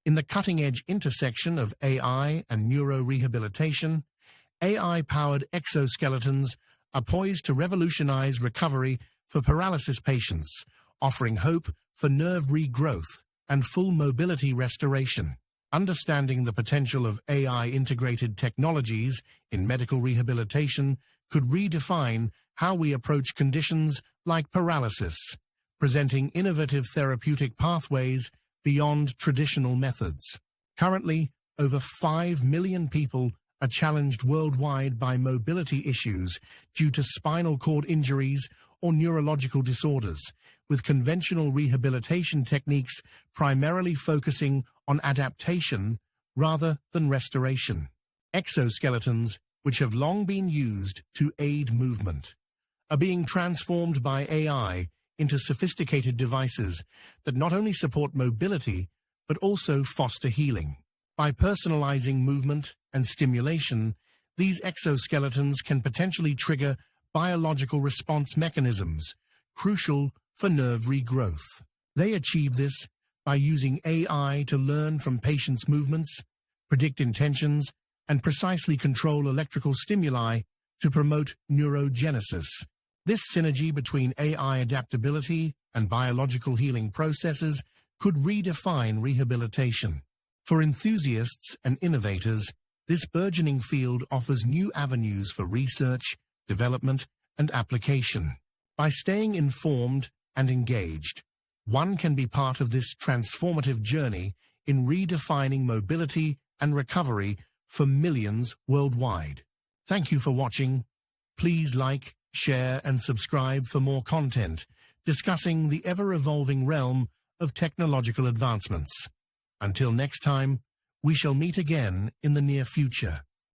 In the cutting-edge intersection of AI and neurorehabilitation, AI-powered exoskeletons are poised to revolutionize recovery for paralysis patients, offering hope for nerve regrowth and full mobility restoration. Understanding the potential of AI-integrated technologies in medical rehabilitation could redefine how we approach conditions like paralysis, presenting innovative therapeutic pathways beyond traditional methods. Currently, over 5 million people are challenged worldwide by mobility issues due to spinal cord injuries or neurological disorders, with conventional rehabilitation techniques primarily focusing on adaptation rather than restoration. Exoskeletons, which have long been used to aid movement, are being transformed by AI into sophisticated devices that not only support mobility but also foster healing. By personalizing movement and stimulation, these exoskeletons can potentially trigger biological response mechanisms crucial for nerve regrowth. They achieve this by using AI to learn from patients' movements, predict intentions, and precisely control electrical stimuli to promote neurogenesis. This synergy between AI adaptability and biological healing processes could redefine rehabilitation. For enthusiasts and innovators, this burgeoning field offers new avenues for research, development, and application. By staying informed and engaged, one can be part of this transformative journey in redefining mobility and recovery for millions worldwide. Thank you for watching. Please like, share, and subscribe for more content discussing the ever-evolving realm of technological advancements. Until next time, we shall meet again in the near future.